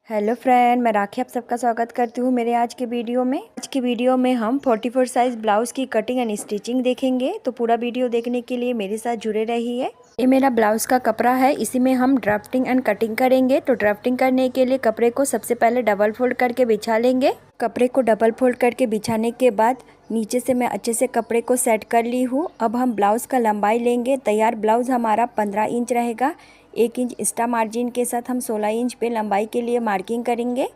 Hello friend, मैं राखी आप सबका स्वागत करती हूँ मेरे आज के वीडियो में। आज की वीडियो में हम 44 साइज़ ब्लाउज़ की कटिंग एंड स्टिचिंग देखेंगे, तो पूरा वीडियो देखने के लिए मेरे साथ जुड़े रहिए। ये मेरा ब्लाउज़ का कपड़ा है, इसी में हम ड्राफ्टिंग एंड कटिंग करेंगे। तो ड्राफ्टिंग करने के लिए कपड़े को सबसे पहले डबल फोल्ड करके बिछा लेंगे। कपड़े को डबल फोल्ड करके बिछाने के बाद नीचे से मैं अच्छे से कपड़े को सेट कर ली हूँ। अब हम ब्लाउज़ का लंबाई लेंगे। तैयार ब्लाउज़ हमारा 15 इंच रहेगा। 1 इंच एक्स्ट्रा मार्जिन के साथ हम 16 इंच पे लंबाई के लिए मार्किंग करेंगे।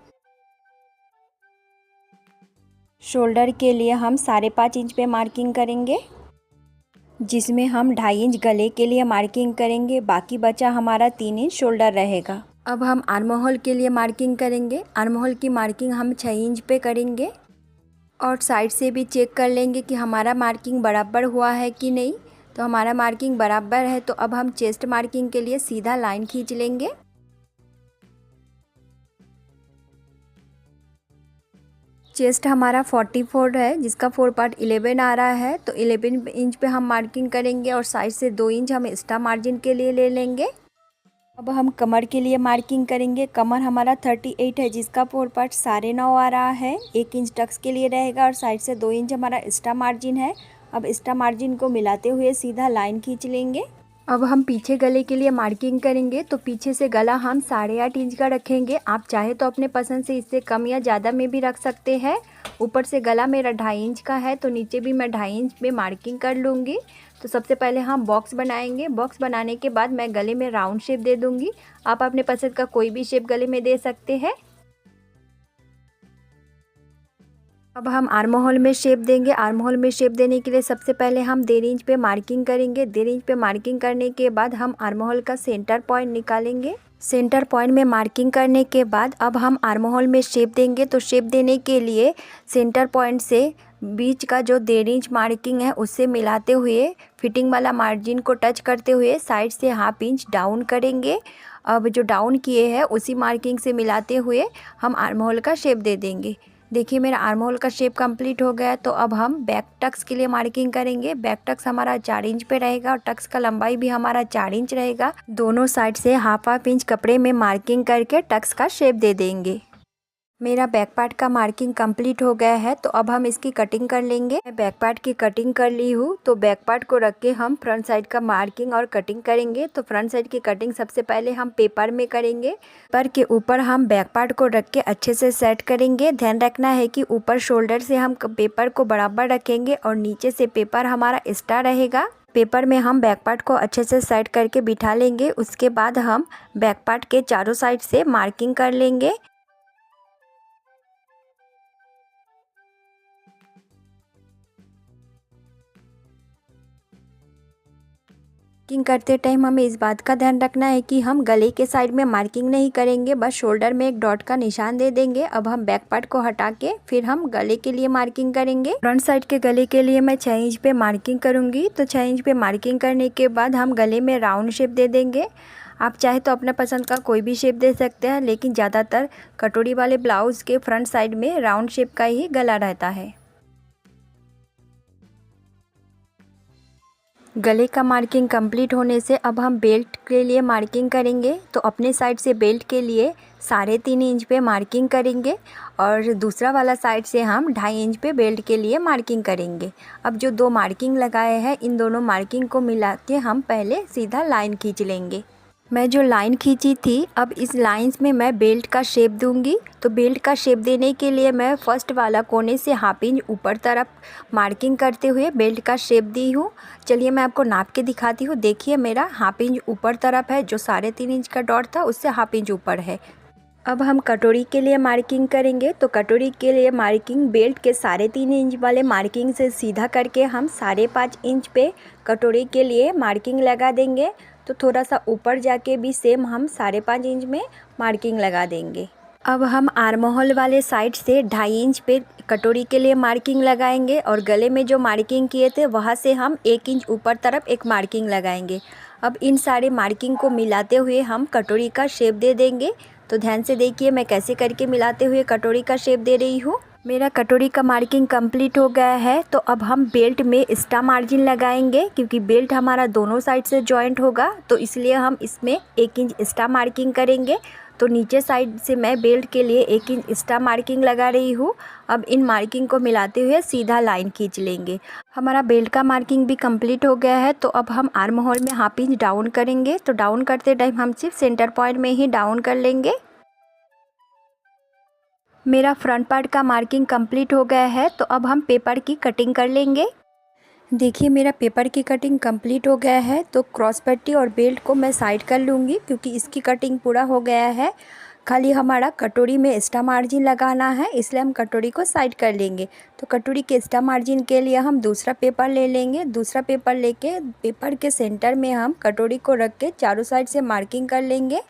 शोल्डर के लिए हम 5.5 इंच पे मार्किंग करेंगे, जिसमें हम 2.5 इंच गले के लिए मार्किंग करेंगे। बाकी बचा हमारा 3 इंच शोल्डर रहेगा। अब हम आर्म होल के लिए मार्किंग करेंगे। आर्म होल की मार्किंग हम 6 इंच पे करेंगे और साइड से भी चेक कर लेंगे कि हमारा मार्किंग बराबर हुआ है कि नहीं। तो हमारा मार्किंग बराबर है, तो अब हम चेस्ट मार्किंग के लिए सीधा लाइन खींच लेंगे। चेस्ट हमारा 44 है, जिसका 4 पार्ट 11 आ रहा है। तो 11 इंच पे हम मार्किंग करेंगे और साइड से 2 इंच हम एक्स्ट्रा मार्जिन के लिए ले लेंगे। अब हम कमर के लिए मार्किंग करेंगे। कमर हमारा 38 है, जिसका 4 पार्ट 9.5 आ रहा है। 1 इंच टक्स के लिए रहेगा और साइड से 2 इंच हमारा एक्स्ट्रा मार्जिन है। अब एक्स्ट्रा मार्जिन को मिलाते हुए सीधा लाइन खींच लेंगे। अब हम पीछे गले के लिए मार्किंग करेंगे। तो पीछे से गला हम 8.5 इंच का रखेंगे। आप चाहे तो अपने पसंद से इससे कम या ज़्यादा में भी रख सकते हैं। ऊपर से गला मेरा 2.5 इंच का है, तो नीचे भी मैं 2.5 इंच में मार्किंग कर लूँगी। तो सबसे पहले हम बॉक्स बनाएंगे। बॉक्स बनाने के बाद मैं गले में राउंड शेप दे दूँगी। आप अपने पसंद का कोई भी शेप गले में दे सकते हैं। अब हम आर्म होल में शेप देंगे। आर्म होल में शेप देने के लिए सबसे पहले हम 1.5 इंच पे मार्किंग करेंगे। 1.5 इंच पे मार्किंग करने के बाद हम आर्म होल का सेंटर पॉइंट निकालेंगे। सेंटर पॉइंट में मार्किंग करने के बाद अब हम आर्म होल में शेप देंगे। तो शेप देने के लिए सेंटर पॉइंट से बीच का जो 1.5 इंच मार्किंग है उससे मिलाते हुए फिटिंग वाला मार्जिन को टच करते हुए साइड से 1/2 इंच डाउन करेंगे। अब जो डाउन किए हैं उसी मार्किंग से मिलाते हुए हम आर्म होल का शेप दे देंगे। देखिए मेरा आर्म होल का शेप कंप्लीट हो गया है। तो अब हम बैक टक्स के लिए मार्किंग करेंगे। बैक टक्स हमारा 4 इंच पे रहेगा और टक्स का लंबाई भी हमारा 4 इंच रहेगा। दोनों साइड से 1/2 इंच कपड़े में मार्किंग करके टक्स का शेप दे देंगे। मेरा बैक पार्ट का मार्किंग कंप्लीट हो गया है, तो अब हम इसकी कटिंग कर लेंगे। मैं बैक पार्ट की कटिंग कर ली हूँ। तो बैक पार्ट को रख के हम फ्रंट साइड का मार्किंग और कटिंग करेंगे। तो फ्रंट साइड की कटिंग सबसे पहले हम पेपर में करेंगे। पेपर के ऊपर हम बैक पार्ट को रख के अच्छे से सेट करेंगे। ध्यान रखना है कि ऊपर शोल्डर से हम पेपर को बराबर रखेंगे और नीचे से पेपर हमारा एक्स्ट्रा रहेगा। पेपर में हम बैक पार्ट को अच्छे से सेट करके बिठा लेंगे। उसके बाद हम बैक पार्ट के चारों साइड से मार्किंग कर लेंगे। मार्किंग करते टाइम हमें इस बात का ध्यान रखना है कि हम गले के साइड में मार्किंग नहीं करेंगे, बस शोल्डर में एक डॉट का निशान दे देंगे। अब हम बैक पार्ट को हटा के फिर हम गले के लिए मार्किंग करेंगे। फ्रंट साइड के गले के लिए मैं 6 इंच पे मार्किंग करूंगी। तो 6 इंच पे मार्किंग करने के बाद हम गले में राउंड शेप दे देंगे। आप चाहे तो अपने पसंद का कोई भी शेप दे सकते हैं, लेकिन ज़्यादातर कटोरी वाले ब्लाउज़ के फ्रंट साइड में राउंड शेप का ही गला रहता है। गले का मार्किंग कंप्लीट होने से अब हम बेल्ट के लिए मार्किंग करेंगे। तो अपने साइड से बेल्ट के लिए 3.5 इंच पे मार्किंग करेंगे और दूसरा वाला साइड से हम 2.5 इंच पे बेल्ट के लिए मार्किंग करेंगे। अब जो 2 मार्किंग लगाए हैं, इन दोनों मार्किंग को मिला के हम पहले सीधा लाइन खींच लेंगे। मैं जो लाइन खींची थी, अब इस लाइंस में मैं बेल्ट का शेप दूंगी। तो बेल्ट का शेप देने के लिए मैं फर्स्ट वाला कोने से 1/2 इंच ऊपर तरफ मार्किंग करते हुए बेल्ट का शेप दी हूँ। चलिए मैं आपको नाप के दिखाती हूँ। देखिए मेरा 1/2 इंच ऊपर तरफ है, जो 3.5 इंच का डॉट था उससे 1/2 इंच ऊपर है। अब हम कटोरी के लिए मार्किंग करेंगे। तो कटोरी के लिए मार्किंग बेल्ट के 3.5 इंच वाले मार्किंग से सीधा करके हम 5.5 इंच पे कटोरी के लिए मार्किंग लगा देंगे। तो थोड़ा सा ऊपर जाके भी सेम हम 5.5 इंच में मार्किंग लगा देंगे। अब हम आर्म होल वाले साइड से 2.5 इंच पे कटोरी के लिए मार्किंग लगाएंगे और गले में जो मार्किंग किए थे वहाँ से हम 1 इंच ऊपर तरफ एक मार्किंग लगाएंगे। अब इन सारे मार्किंग को मिलाते हुए हम कटोरी का शेप दे देंगे। तो ध्यान से देखिए मैं कैसे करके मिलाते हुए कटोरी का शेप दे रही हूँ। मेरा कटोरी का मार्किंग कंप्लीट हो गया है। तो अब हम बेल्ट में एक्स्ट्रा मार्जिन लगाएंगे, क्योंकि बेल्ट हमारा दोनों साइड से जॉइंट होगा, तो इसलिए हम इसमें 1 इंच एक्स्ट्रा मार्किंग करेंगे। तो नीचे साइड से मैं बेल्ट के लिए 1 इंच एक्स्ट्रा मार्किंग लगा रही हूँ। अब इन मार्किंग को मिलाते हुए सीधा लाइन खींच लेंगे। हमारा बेल्ट का मार्किंग भी कंप्लीट हो गया है। तो अब हम आर्म होल में हाफ इंच डाउन करेंगे। तो डाउन करते टाइम हम सिर्फ सेंटर पॉइंट में ही डाउन कर लेंगे। मेरा फ्रंट पार्ट का मार्किंग कंप्लीट हो गया है। तो अब हम पेपर की कटिंग कर लेंगे। देखिए मेरा पेपर की कटिंग कंप्लीट हो गया है। तो क्रॉस पट्टी और बेल्ट को मैं साइड कर लूँगी क्योंकि इसकी कटिंग पूरा हो गया है। खाली हमारा कटोरी में एक्स्ट्रा मार्जिन लगाना है, इसलिए हम कटोरी को साइड कर लेंगे। तो कटोरी के एक्स्ट्रा मार्जिन के लिए हम दूसरा पेपर ले लेंगे। दूसरा पेपर लेके पेपर के सेंटर में हम कटोरी को रख के चारों साइड से मार्किंग कर लेंगे।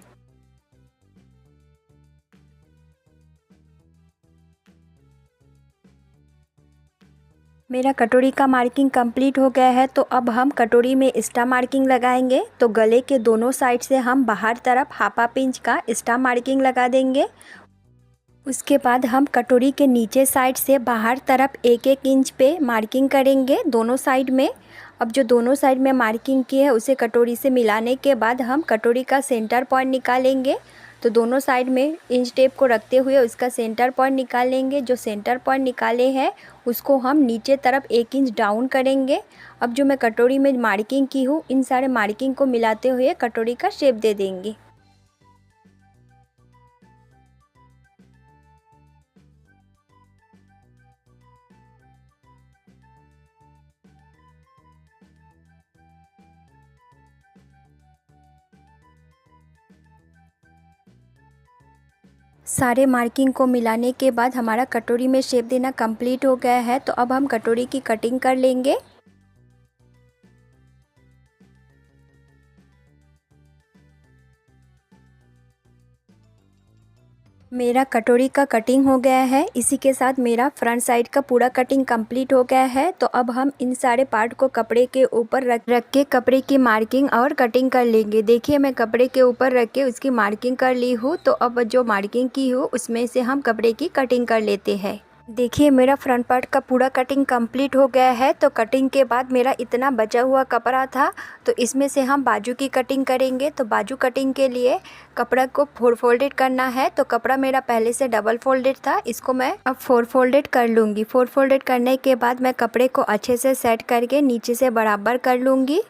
मेरा कटोरी का मार्किंग कंप्लीट हो गया है। तो अब हम कटोरी में एक्स्ट्रा मार्किंग लगाएंगे। तो गले के दोनों साइड से हम बाहर तरफ हाफ इंच का एक्स्ट्रा मार्किंग लगा देंगे। उसके बाद हम कटोरी के नीचे साइड से बाहर तरफ 1-1 इंच पे मार्किंग करेंगे दोनों साइड में। अब जो दोनों साइड में मार्किंग की है उसे कटोरी से मिलाने के बाद हम कटोरी का सेंटर पॉइंट निकालेंगे। तो दोनों साइड में इंच टेप को रखते हुए उसका सेंटर पॉइंट निकाल लेंगे। जो सेंटर पॉइंट निकाले हैं उसको हम नीचे तरफ 1 इंच डाउन करेंगे। अब जो मैं कटोरी में मार्किंग की हूँ इन सारे मार्किंग को मिलाते हुए कटोरी का शेप दे देंगे। सारे मार्किंग को मिलाने के बाद हमारा कटोरी में शेप देना कंप्लीट हो गया है। तो अब हम कटोरी की कटिंग कर लेंगे। मेरा कटोरी का कटिंग हो गया है। इसी के साथ मेरा फ्रंट साइड का पूरा कटिंग कंप्लीट हो गया है। तो अब हम इन सारे पार्ट को कपड़े के ऊपर रख के कपड़े की मार्किंग और कटिंग कर लेंगे। देखिए मैं कपड़े के ऊपर रख के उसकी मार्किंग कर ली हूँ। तो अब जो मार्किंग की हूँ उसमें से हम कपड़े की कटिंग कर लेते हैं। देखिए मेरा फ्रंट पार्ट का पूरा कटिंग कंप्लीट हो गया है। तो कटिंग के बाद मेरा इतना बचा हुआ कपड़ा था तो इसमें से हम बाजू की कटिंग करेंगे। तो बाजू कटिंग के लिए कपड़ा को 4 फोल्डेड करना है। तो कपड़ा मेरा पहले से डबल फोल्डेड था, इसको मैं अब 4 फोल्डेड कर लूँगी। 4 फोल्डेड करने के बाद मैं कपड़े को अच्छे से सेट करके नीचे से बराबर कर लूँगी।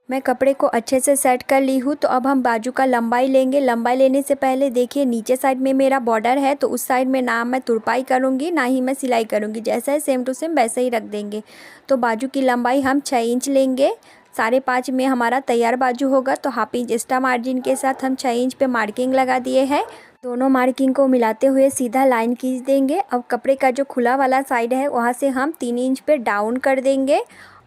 मैं कपड़े को अच्छे से सेट कर ली हूँ। तो अब हम बाजू का लंबाई लेंगे। लंबाई लेने से पहले देखिए नीचे साइड में मेरा बॉर्डर है तो उस साइड में ना मैं तुरपाई करूँगी ना ही मैं सिलाई करूँगी, जैसा है सेम टू सेम वैसे ही रख देंगे। तो बाजू की लंबाई हम 6 इंच लेंगे। 5.5 में हमारा तैयार बाजू होगा। तो हाफ इंच एक्स्ट्रा मार्जिन के साथ हम 6 इंच पे मार्किंग लगा दिए हैं। दोनों मार्किंग को मिलाते हुए सीधा लाइन खींच देंगे। अब कपड़े का जो खुला वाला साइड है वहाँ से हम 3 इंच पे डाउन कर देंगे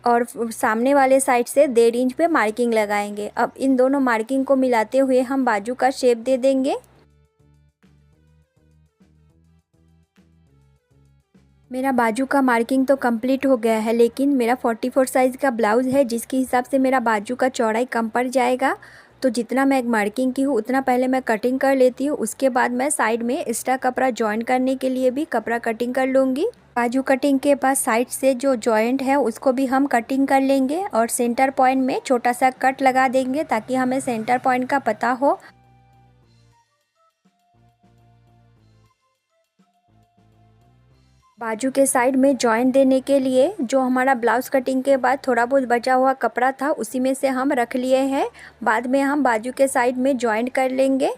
और सामने वाले साइड से 1.5 इंच पे मार्किंग लगाएंगे। अब इन दोनों मार्किंग को मिलाते हुए हम बाजू का शेप दे देंगे। मेरा बाजू का मार्किंग तो कंप्लीट हो गया है, लेकिन मेरा 44 साइज़ का ब्लाउज़ है जिसके हिसाब से मेरा बाजू का चौड़ाई कम पड़ जाएगा। तो जितना मैं मार्किंग की हूँ उतना पहले मैं कटिंग कर लेती हूँ। उसके बाद मैं साइड में एक्स्ट्रा कपड़ा जॉइन करने के लिए भी कपड़ा कटिंग कर लूँगी। बाजू कटिंग के बाद साइड से जो जॉइंट है उसको भी हम कटिंग कर लेंगे और सेंटर पॉइंट में छोटा सा कट लगा देंगे ताकि हमें सेंटर पॉइंट का पता हो। बाजू के साइड में जॉइंट देने के लिए जो हमारा ब्लाउज़ कटिंग के बाद थोड़ा बहुत बचा हुआ कपड़ा था उसी में से हम रख लिए हैं। बाद में हम बाजू के साइड में जॉइंट कर लेंगे।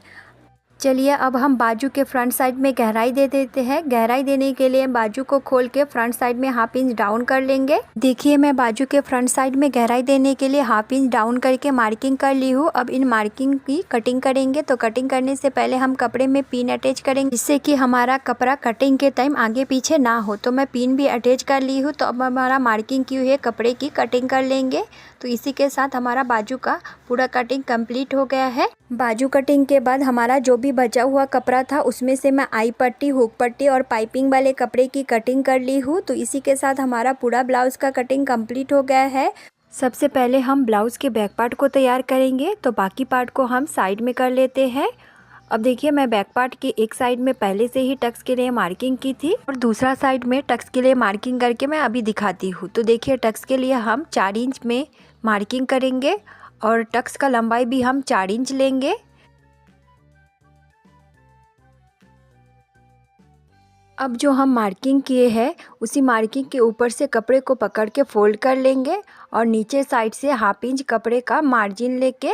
चलिए अब हम बाजू के फ्रंट साइड में गहराई दे देते हैं। गहराई देने के लिए बाजू को खोल के फ्रंट साइड में हाफ इंच डाउन कर लेंगे। देखिए मैं बाजू के फ्रंट साइड में गहराई देने के लिए हाफ इंच डाउन करके मार्किंग कर ली हूँ। अब इन मार्किंग की कटिंग करेंगे। तो कटिंग करने से पहले हम कपड़े में पिन अटैच करेंगे जिससे कि हमारा कपड़ा कटिंग के टाइम आगे पीछे ना हो। तो मैं पिन भी अटैच कर ली हूँ। तो अब हमारा मार्किंग की हुई कपड़े की कटिंग कर लेंगे। तो इसी के साथ हमारा बाजू का पूरा कटिंग कंप्लीट हो गया है। बाजू कटिंग के बाद हमारा जो भी बचा हुआ कपड़ा था उसमें से मैं आई पट्टी, हुक पट्टी और पाइपिंग वाले कपड़े की कटिंग कर ली हूँ। तो इसी के साथ हमारा पूरा ब्लाउज़ का कटिंग कंप्लीट हो गया है। सबसे पहले हम ब्लाउज़ के बैक पार्ट को तैयार करेंगे। तो बाकी पार्ट को हम साइड में कर लेते हैं। अब देखिए मैं बैक पार्ट की एक साइड में पहले से ही टक्स के लिए मार्किंग की थी और दूसरा साइड में टक्स के लिए मार्किंग करके मैं अभी दिखाती हूँ। तो देखिए टक्स के लिए हम 4 इंच में मार्किंग करेंगे और टक्स का लंबाई भी हम 4 इंच लेंगे। अब जो हम मार्किंग किए हैं उसी मार्किंग के ऊपर से कपड़े को पकड़ के फोल्ड कर लेंगे और नीचे साइड से हाफ इंच कपड़े का मार्जिन लेके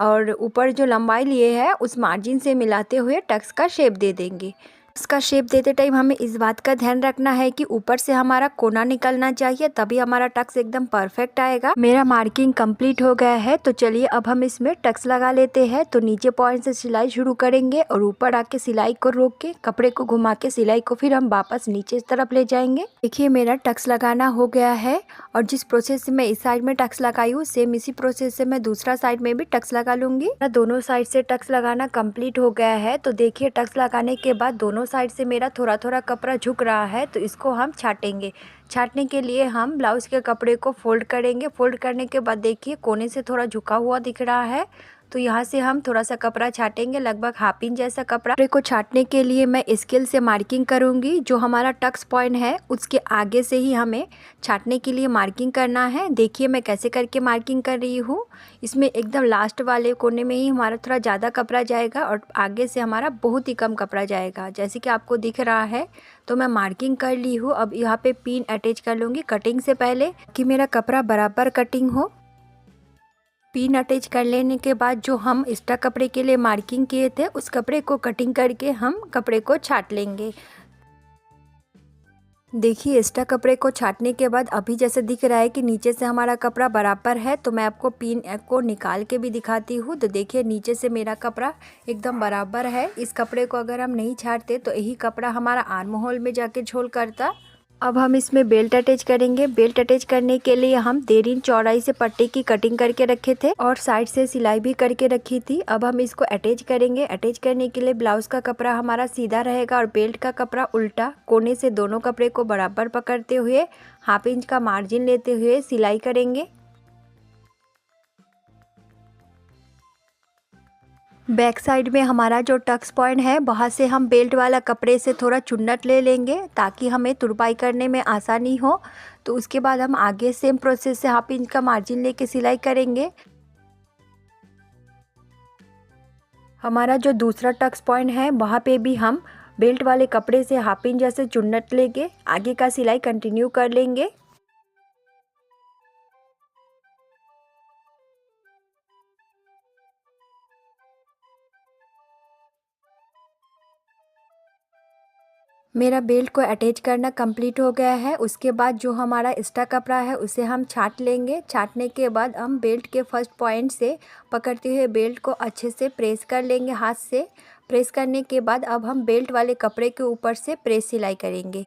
और ऊपर जो लंबाई लिए है उस मार्जिन से मिलाते हुए टक्स का शेप दे देंगे। इसका शेप देते टाइम हमें इस बात का ध्यान रखना है कि ऊपर से हमारा कोना निकलना चाहिए, तभी हमारा टक्स एकदम परफेक्ट आएगा। मेरा मार्किंग कंप्लीट हो गया है, तो चलिए अब हम इसमें टक्स लगा लेते हैं। तो नीचे पॉइंट से सिलाई शुरू करेंगे और ऊपर आके सिलाई को रोक के कपड़े को घुमा के सिलाई को फिर हम वापस नीचे इस तरफ ले जाएंगे। देखिए मेरा टक्स लगाना हो गया है और जिस प्रोसेस से मैं इस साइड में टक्स लगाई हूँ सेम इसी प्रोसेस से मैं दूसरा साइड में भी टक्स लगा लूंगी। दोनों साइड से टक्स लगाना कंप्लीट हो गया है। तो देखिए टक्स लगाने के बाद दोनों साइड से मेरा थोड़ा थोड़ा कपड़ा झुक रहा है, तो इसको हम छाटेंगे। छाटने के लिए हम ब्लाउज के कपड़े को फोल्ड करेंगे। फोल्ड करने के बाद देखिए कोने से थोड़ा झुका हुआ दिख रहा है, तो यहाँ से हम थोड़ा सा कपड़ा छाटेंगे, लगभग हाफ इंच जैसा कपड़ा। कपड़े को छाटने के लिए मैं स्केल से मार्किंग करूँगी। जो हमारा टक्स पॉइंट है उसके आगे से ही हमें छाटने के लिए मार्किंग करना है। देखिए मैं कैसे करके मार्किंग कर रही हूँ। इसमें एकदम लास्ट वाले कोने में ही हमारा थोड़ा ज़्यादा कपड़ा जाएगा और आगे से हमारा बहुत ही कम कपड़ा जाएगा, जैसे कि आपको दिख रहा है। तो मैं मार्किंग कर ली हूँ। अब यहाँ पे पिन अटैच कर लूँगी कटिंग से पहले कि मेरा कपड़ा बराबर कटिंग हो। पिन अटैच कर लेने के बाद जो हम एक्स्ट्रा कपड़े के लिए मार्किंग किए थे उस कपड़े को कटिंग करके हम कपड़े को छाट लेंगे। देखिए एक्स्ट्रा कपड़े को छाटने के बाद अभी जैसे दिख रहा है कि नीचे से हमारा कपड़ा बराबर है, तो मैं आपको पिन को निकाल के भी दिखाती हूँ। तो देखिए नीचे से मेरा कपड़ा एकदम बराबर है। इस कपड़े को अगर हम नहीं छाटते तो यही कपड़ा हमारा आर्म होल में जाके झोल करता। अब हम इसमें बेल्ट अटैच करेंगे। बेल्ट अटैच करने के लिए हम 1.5 इंच चौड़ाई से पट्टी की कटिंग करके रखे थे और साइड से सिलाई भी करके रखी थी। अब हम इसको अटैच करेंगे। अटैच करने के लिए ब्लाउज का कपड़ा हमारा सीधा रहेगा और बेल्ट का कपड़ा उल्टा। कोने से दोनों कपड़े को बराबर पकड़ते हुए हाफ इंच का मार्जिन लेते हुए सिलाई करेंगे। बैक साइड में हमारा जो टक्स पॉइंट है वहाँ से हम बेल्ट वाला कपड़े से थोड़ा चुन्नट ले लेंगे ताकि हमें तुरपाई करने में आसानी हो। तो उसके बाद हम आगे सेम प्रोसेस से हाफ इंच का मार्जिन लेके सिलाई करेंगे। हमारा जो दूसरा टक्स पॉइंट है वहाँ पे भी हम बेल्ट वाले कपड़े से हाफ इंच जैसे चुन्नट लेके आगे का सिलाई कंटिन्यू कर लेंगे। मेरा बेल्ट को अटैच करना कंप्लीट हो गया है। उसके बाद जो हमारा एक्स्ट्रा कपड़ा है उसे हम छाट लेंगे। छाटने के बाद हम बेल्ट के फर्स्ट पॉइंट से पकड़ते हुए बेल्ट को अच्छे से प्रेस कर लेंगे हाथ से। प्रेस करने के बाद अब हम बेल्ट वाले कपड़े के ऊपर से प्रेस सिलाई करेंगे।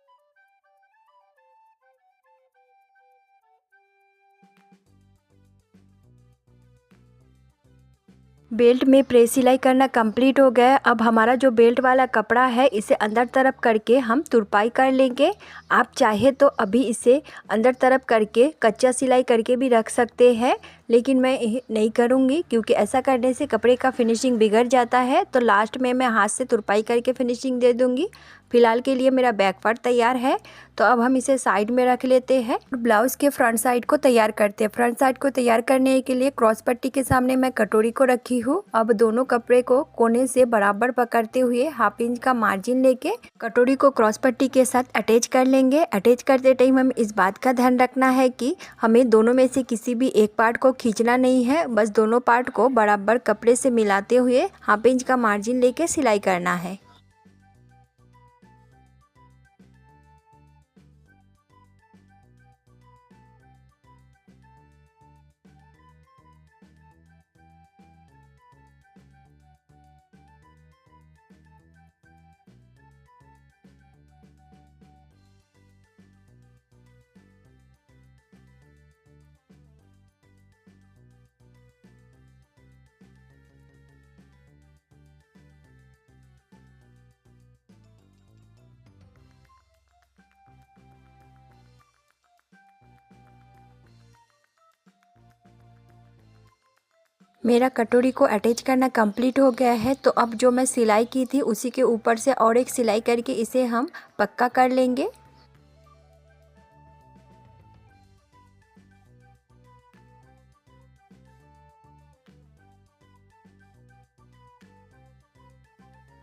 बेल्ट में प्रेस सिलाई करना कंप्लीट हो गया है। अब हमारा जो बेल्ट वाला कपड़ा है इसे अंदर तरफ करके हम तुरपाई कर लेंगे। आप चाहे तो अभी इसे अंदर तरफ करके कच्चा सिलाई करके भी रख सकते हैं, लेकिन मैं नहीं करूँगी क्योंकि ऐसा करने से कपड़े का फिनिशिंग बिगड़ जाता है। तो लास्ट में मैं हाथ से तुरपाई करके फिनिशिंग दे दूँगी। फिलहाल के लिए मेरा बैक पार्ट तैयार है, तो अब हम इसे साइड में रख लेते हैं। ब्लाउज़ के फ्रंट साइड को तैयार करते हैं। फ्रंट साइड को तैयार करने के लिए क्रॉस पट्टी के सामने मैं कटोरी को रखी हूँ। अब दोनों कपड़े को कोने से बराबर पकड़ते हुए हाफ इंच का मार्जिन लेके कटोरी को क्रॉस पट्टी के साथ अटैच कर लेंगे। अटैच करते टाइम हमें इस बात का ध्यान रखना है कि हमें दोनों में से किसी भी एक पार्ट को खींचना नहीं है, बस दोनों पार्ट को बराबर कपड़े से मिलाते हुए हाफ इंच का मार्जिन लेके सिलाई करना है। मेरा कटोरी को अटैच करना कंप्लीट हो गया है। तो अब जो मैं सिलाई की थी उसी के ऊपर से और एक सिलाई करके इसे हम पक्का कर लेंगे।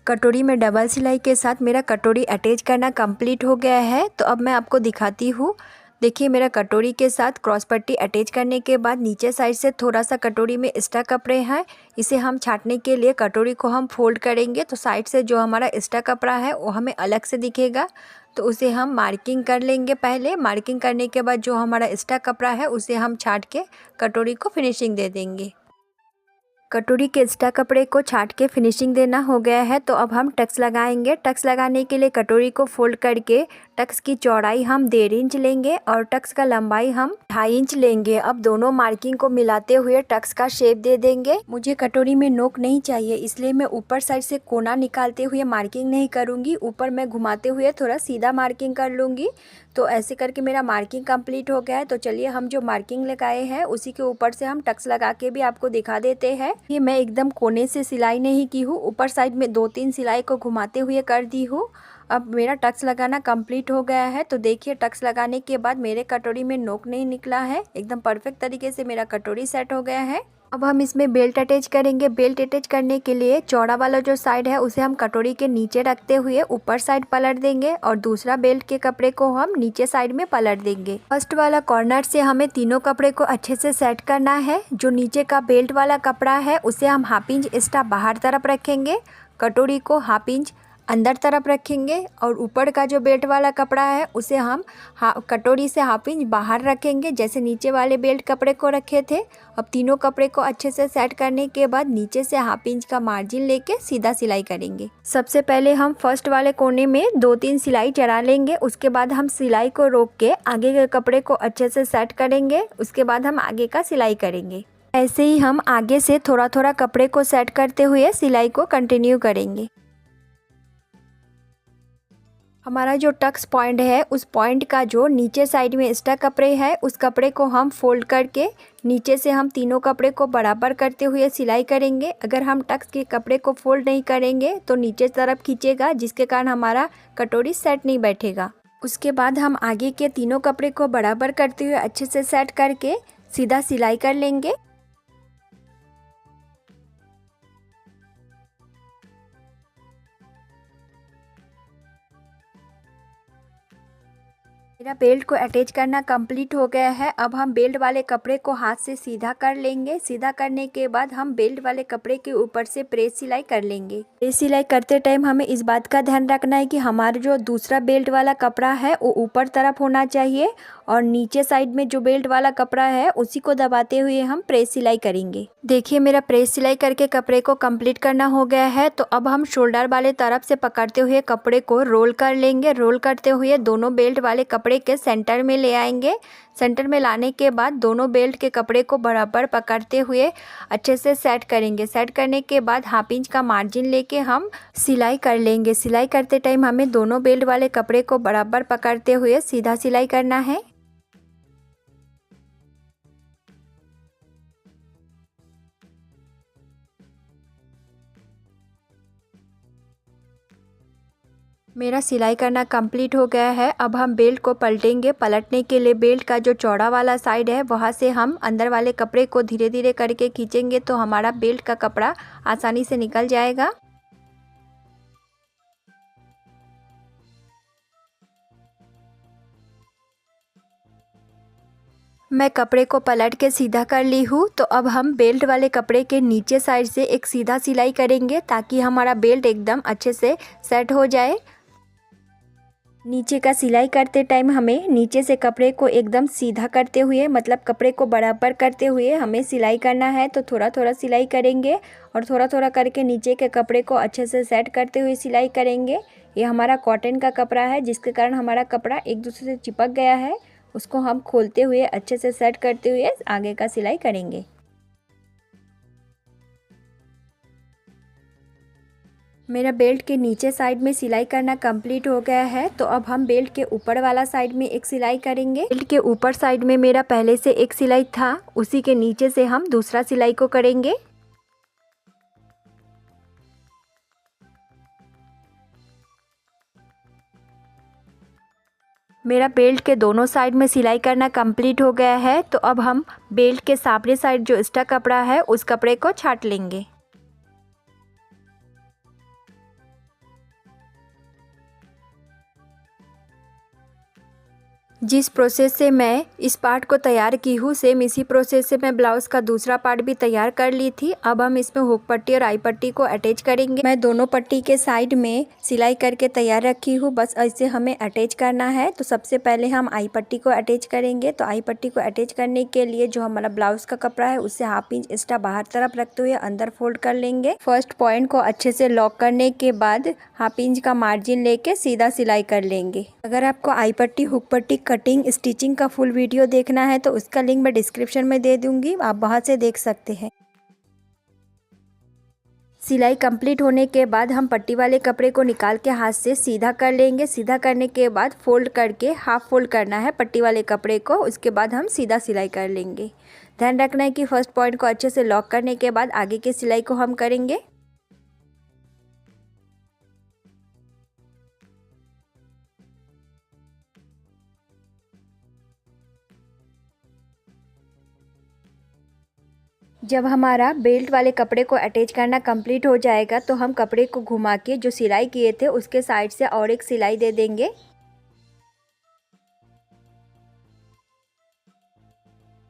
कटोरी में डबल सिलाई के साथ मेरा कटोरी अटैच करना कंप्लीट हो गया है। तो अब मैं आपको दिखाती हूँ। देखिए मेरा कटोरी के साथ क्रॉस पट्टी अटैच करने के बाद नीचे साइड से थोड़ा सा कटोरी में एक्स्ट्रा कपड़े हैं। इसे हम छाटने के लिए कटोरी को हम फोल्ड करेंगे तो साइड से जो हमारा एक्स्ट्रा कपड़ा है वो हमें अलग से दिखेगा। तो उसे हम मार्किंग कर लेंगे। पहले मार्किंग करने के बाद जो हमारा एक्स्ट्रा कपड़ा है उसे हम छाट के कटोरी को फिनिशिंग दे देंगे। कटोरी के एक्स्ट्रा कपड़े को छाट के फिनिशिंग देना हो गया है। तो अब हम टक्स लगाएंगे। टक्स लगाने के लिए कटोरी को फोल्ड करके टक्स की चौड़ाई हम 1.5 इंच लेंगे और टक्स का लंबाई हम 2.5 इंच लेंगे। अब दोनों मार्किंग को मिलाते हुए टक्स का शेप दे देंगे। मुझे कटोरी में नोक नहीं चाहिए, इसलिए मैं ऊपर साइड से कोना निकालते हुए मार्किंग नहीं करूँगी। ऊपर मैं घुमाते हुए थोड़ा सीधा मार्किंग कर लूँगी। तो ऐसे करके मेरा मार्किंग कंप्लीट हो गया है। तो चलिए हम जो मार्किंग लगाए हैं उसी के ऊपर से हम टक्स लगा के भी आपको दिखा देते हैं। ये मैं एकदम कोने से सिलाई नहीं की हूँ, ऊपर साइड में 2-3 सिलाई को घुमाते हुए कर दी हूँ। अब मेरा टक्स लगाना कंप्लीट हो गया है। तो देखिए टक्स लगाने के बाद मेरे कटोरी में नोक नहीं निकला है, एकदम परफेक्ट तरीके से मेरा कटोरी सेट हो गया है। अब हम इसमें बेल्ट अटैच करेंगे। बेल्ट अटैच करने के लिए चौड़ा वाला जो साइड है उसे हम कटोरी के नीचे रखते हुए ऊपर साइड पलट देंगे और दूसरा बेल्ट के कपड़े को हम नीचे साइड में पलट देंगे। फर्स्ट वाला कॉर्नर से हमें तीनों कपड़े को अच्छे से सेट करना है। जो नीचे का बेल्ट वाला कपड़ा है उसे हम 1/2 इंच एक्स्ट्रा बाहर तरफ रखेंगे, कटोरी को 1/2 इंच अंदर तरफ रखेंगे और ऊपर का जो बेल्ट वाला कपड़ा है उसे हम कटोरी से 1/2 इंच बाहर रखेंगे, जैसे नीचे वाले बेल्ट कपड़े को रखे थे। अब तीनों कपड़े को अच्छे से सेट करने के बाद नीचे से 1/2 इंच का मार्जिन लेके सीधा सिलाई करेंगे। सबसे पहले हम फर्स्ट वाले कोने में 2-3 सिलाई चढ़ा लेंगे। उसके बाद हम सिलाई को रोक के आगे के कपड़े को अच्छे से सेट करेंगे। उसके बाद हम आगे का सिलाई करेंगे। ऐसे ही हम आगे से थोड़ा थोड़ा कपड़े को सेट करते हुए सिलाई को कंटिन्यू करेंगे। हमारा जो टक्स पॉइंट है उस पॉइंट का जो नीचे साइड में एक्स्ट्रा कपड़े है उस कपड़े को हम फोल्ड करके नीचे से हम तीनों कपड़े को बराबर करते हुए सिलाई करेंगे। अगर हम टक्स के कपड़े को फोल्ड नहीं करेंगे तो नीचे तरफ खींचेगा, जिसके कारण हमारा कटोरी सेट नहीं बैठेगा। उसके बाद हम आगे के तीनों कपड़े को बराबर करते हुए अच्छे से सेट करके सीधा सिलाई कर लेंगे। मेरा बेल्ट को अटैच करना कंप्लीट हो गया है। अब हम बेल्ट वाले कपड़े को हाथ से सीधा कर लेंगे। सीधा करने के बाद हम बेल्ट वाले कपड़े के ऊपर से प्रेस सिलाई कर लेंगे। प्रेस सिलाई करते टाइम हमें इस बात का ध्यान रखना है कि हमारा जो दूसरा बेल्ट वाला कपड़ा है वो ऊपर तरफ होना चाहिए और नीचे साइड में जो बेल्ट वाला कपड़ा है उसी को दबाते हुए हम प्रेस सिलाई करेंगे। देखिए मेरा प्रेस सिलाई करके कपड़े को कंप्लीट करना हो गया है। तो अब हम शोल्डर वाले तरफ से पकड़ते हुए कपड़े को रोल कर लेंगे। रोल करते हुए दोनों बेल्ट वाले कपड़े के सेंटर में ले आएंगे। सेंटर में लाने के बाद दोनों बेल्ट के कपड़े को बराबर पकड़ते हुए अच्छे से सेट करेंगे। सेट करने के बाद 1/2 इंच का मार्जिन लेके हम सिलाई कर लेंगे। सिलाई करते टाइम हमें दोनों बेल्ट वाले कपड़े को बराबर पकड़ते हुए सीधा सिलाई करना है। मेरा सिलाई करना कंप्लीट हो गया है। अब हम बेल्ट को पलटेंगे। पलटने के लिए बेल्ट का जो चौड़ा वाला साइड है वहाँ से हम अंदर वाले कपड़े को धीरे धीरे करके खींचेंगे तो हमारा बेल्ट का कपड़ा आसानी से निकल जाएगा। मैं कपड़े को पलट के सीधा कर ली हूँ। तो अब हम बेल्ट वाले कपड़े के नीचे साइड से एक सीधा सिलाई करेंगे ताकि हमारा बेल्ट एकदम अच्छे से सेट हो जाए। नीचे का सिलाई करते टाइम हमें नीचे से कपड़े को एकदम सीधा करते हुए, मतलब कपड़े को बराबर करते हुए हमें सिलाई करना है। तो थोड़ा थोड़ा सिलाई करेंगे और थोड़ा थोड़ा करके नीचे के कपड़े को अच्छे से सेट करते हुए सिलाई करेंगे। ये हमारा कॉटन का कपड़ा है जिसके कारण हमारा कपड़ा एक दूसरे से चिपक गया है। उसको हम खोलते हुए अच्छे से सेट करते हुए आगे का सिलाई करेंगे। मेरा बेल्ट के नीचे साइड में सिलाई करना कंप्लीट हो गया है। तो अब हम बेल्ट के ऊपर वाला साइड में एक सिलाई करेंगे। बेल्ट के ऊपर साइड में मेरा पहले से एक सिलाई था, उसी के नीचे से हम दूसरा सिलाई को करेंगे। मेरा बेल्ट के दोनों साइड में सिलाई करना कंप्लीट हो गया है। तो अब हम बेल्ट के सामने साइड जो एक्स्ट्रा कपड़ा है उस कपड़े को छाट लेंगे। जिस प्रोसेस से मैं इस पार्ट को तैयार की हूँ, सेम इसी प्रोसेस से मैं ब्लाउज़ का दूसरा पार्ट भी तैयार कर ली थी। अब हम इसमें हुक पट्टी और आई पट्टी को अटैच करेंगे। मैं दोनों पट्टी के साइड में सिलाई करके तैयार रखी हूँ, बस ऐसे हमें अटैच करना है। तो सबसे पहले हम आई पट्टी को अटैच करेंगे। तो आई पट्टी को अटैच करने के लिए जो हमारा ब्लाउज़ का कपड़ा है उससे 1/2 इंच एक्स्ट्रा बाहर तरफ रखते हुए अंदर फोल्ड कर लेंगे। फर्स्ट पॉइंट को अच्छे से लॉक करने के बाद 1/2 इंच का मार्जिन लेके सीधा सिलाई कर लेंगे। अगर आपको आई पट्टी, हुक पट्टी, कटिंग, स्टिचिंग का फुल वीडियो देखना है तो उसका लिंक मैं डिस्क्रिप्शन में दे दूंगी, आप वहां से देख सकते हैं। सिलाई कंप्लीट होने के बाद हम पट्टी वाले कपड़े को निकाल के हाथ से सीधा कर लेंगे। सीधा करने के बाद फोल्ड करके हाफ फोल्ड करना है पट्टी वाले कपड़े को, उसके बाद हम सीधा सिलाई कर लेंगे। ध्यान रखना है कि फर्स्ट पॉइंट को अच्छे से लॉक करने के बाद आगे की सिलाई को हम करेंगे। जब हमारा बेल्ट वाले कपड़े को अटैच करना कंप्लीट हो जाएगा तो हम कपड़े को घुमा के जो सिलाई किए थे उसके साइड से और एक सिलाई दे देंगे।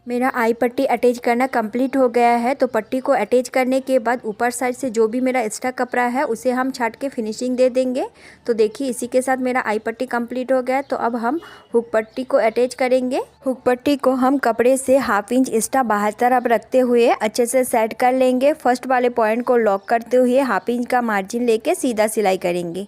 मेरा आई पट्टी अटैच करना कंप्लीट हो गया है। तो पट्टी को अटैच करने के बाद ऊपर साइड से जो भी मेरा एक्स्ट्रा कपड़ा है उसे हम छाट के फिनिशिंग दे देंगे। तो देखिए इसी के साथ मेरा आई पट्टी कंप्लीट हो गया है। तो अब हम हुक पट्टी को अटैच करेंगे। हुक पट्टी को हम कपड़े से 1/2 इंच एक्स्ट्रा बाहर तरफ रखते हुए अच्छे से सेट कर लेंगे। फर्स्ट वाले पॉइंट को लॉक करते हुए 1/2 इंच का मार्जिन लेके सीधा सिलाई करेंगे।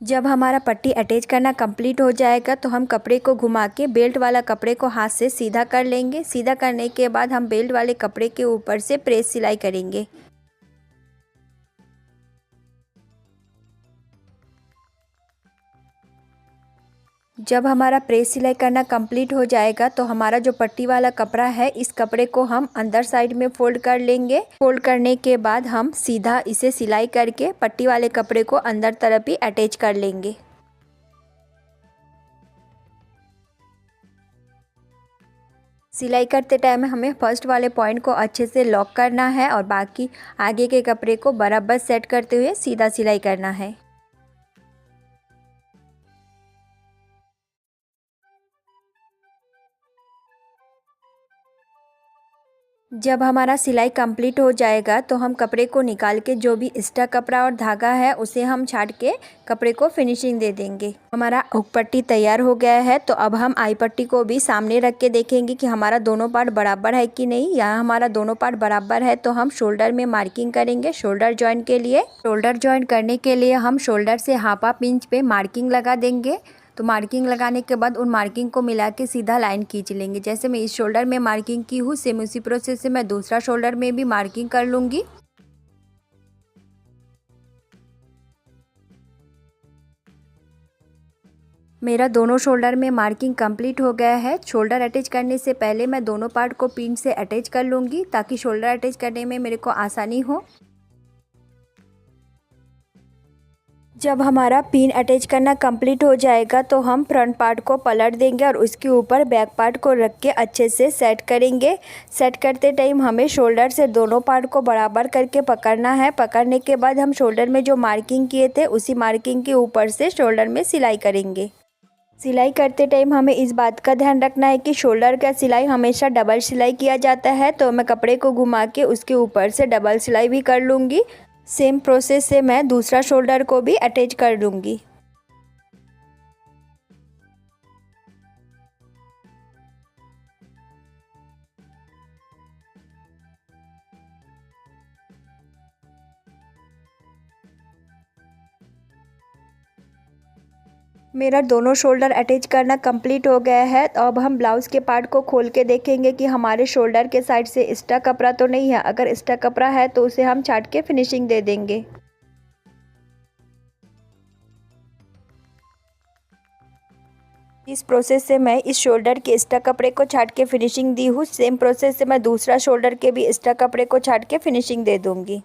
जब हमारा पट्टी अटैच करना कंप्लीट हो जाएगा तो हम कपड़े को घुमा के बेल्ट वाला कपड़े को हाथ से सीधा कर लेंगे। सीधा करने के बाद हम बेल्ट वाले कपड़े के ऊपर से प्रेस सिलाई करेंगे। जब हमारा प्रेस सिलाई करना कंप्लीट हो जाएगा तो हमारा जो पट्टी वाला कपड़ा है इस कपड़े को हम अंदर साइड में फोल्ड कर लेंगे। फोल्ड करने के बाद हम सीधा इसे सिलाई करके पट्टी वाले कपड़े को अंदर तरफ ही अटैच कर लेंगे। सिलाई करते टाइम हमें फर्स्ट वाले पॉइंट को अच्छे से लॉक करना है और बाकी आगे के कपड़े को बराबर सेट करते हुए सीधा सिलाई करना है। जब हमारा सिलाई कंप्लीट हो जाएगा तो हम कपड़े को निकाल के जो भी एक्स्ट्रा कपड़ा और धागा है उसे हम छाट के कपड़े को फिनिशिंग दे देंगे। हमारा हुक पट्टी तैयार हो गया है। तो अब हम आई पट्टी को भी सामने रख के देखेंगे कि हमारा दोनों पार्ट बराबर है कि नहीं। यहाँ हमारा दोनों पार्ट बराबर है तो हम शोल्डर में मार्किंग करेंगे। शोल्डर जॉइंट के लिए करने के लिए हम शोल्डर से 1/2 इंच पे मार्किंग लगा देंगे। तो मार्किंग लगाने के बाद उन मार्किंग को मिला के सीधा लाइन खींच लेंगे। जैसे मैं इस शोल्डर में मार्किंग की हूँ सेम उसी प्रोसेस से मैं दूसरा शोल्डर में भी मार्किंग कर लूँगी। मेरा दोनों शोल्डर में मार्किंग कंप्लीट हो गया है। शोल्डर अटैच करने से पहले मैं दोनों पार्ट को पिन से अटैच कर लूँगी ताकि शोल्डर अटैच करने में मेरे को आसानी हो। जब हमारा पिन अटैच करना कंप्लीट हो जाएगा तो हम फ्रंट पार्ट को पलट देंगे और उसके ऊपर बैक पार्ट को रख के अच्छे से सेट करेंगे। सेट करते टाइम हमें शोल्डर से दोनों पार्ट को बराबर करके पकड़ना है। पकड़ने के बाद हम शोल्डर में जो मार्किंग किए थे उसी मार्किंग के ऊपर से शोल्डर में सिलाई करेंगे। सिलाई करते टाइम हमें इस बात का ध्यान रखना है कि शोल्डर का सिलाई हमेशा डबल सिलाई किया जाता है। तो मैं कपड़े को घुमा के उसके ऊपर से डबल सिलाई भी कर लूँगी। सेम प्रोसेस से मैं दूसरा शोल्डर को भी अटैच कर लूँगी। मेरा दोनों शोल्डर अटैच करना कंप्लीट हो गया है। तो अब हम ब्लाउज़ के पार्ट को खोल के देखेंगे कि हमारे शोल्डर के साइड से एक्स्ट्रा कपड़ा तो नहीं है। अगर एक्स्ट्रा कपड़ा है तो उसे हम छाट के फिनिशिंग दे देंगे। इस प्रोसेस से मैं इस शोल्डर के एक्स्ट्रा कपड़े को छाट के फिनिशिंग दी हूँ। सेम प्रोसेस से मैं दूसरा शोल्डर के भी एक्स्ट्रा कपड़े को छाट के फिनिशिंग दे दूँगी।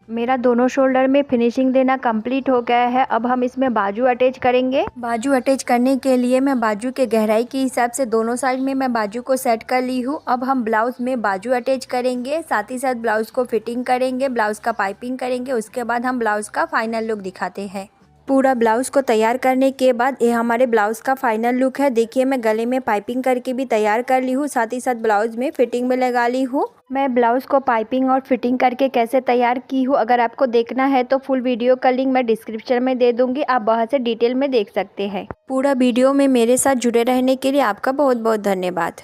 मेरा दोनों शोल्डर में फिनिशिंग देना कंप्लीट हो गया है। अब हम इसमें बाजू अटैच करेंगे। बाजू अटैच करने के लिए मैं बाजू के गहराई के हिसाब से दोनों साइड में मैं बाजू को सेट कर ली हूँ। अब हम ब्लाउज़ में बाजू अटैच करेंगे, साथ ही साथ ब्लाउज़ को फिटिंग करेंगे, ब्लाउज़ का पाइपिंग करेंगे। उसके बाद हम ब्लाउज़ का फाइनल लुक दिखाते हैं। पूरा ब्लाउज़ को तैयार करने के बाद ये हमारे ब्लाउज़ का फाइनल लुक है। देखिए मैं गले में पाइपिंग करके भी तैयार कर ली हूँ, साथ ही साथ ब्लाउज़ में फिटिंग में लगा ली हूँ। मैं ब्लाउज़ को पाइपिंग और फिटिंग करके कैसे तैयार की हूँ, अगर आपको देखना है तो फुल वीडियो का लिंक मैं डिस्क्रिप्शन में दे दूँगी, आप वहाँ से डिटेल में देख सकते हैं। पूरा वीडियो में मेरे साथ जुड़े रहने के लिए आपका बहुत बहुत धन्यवाद।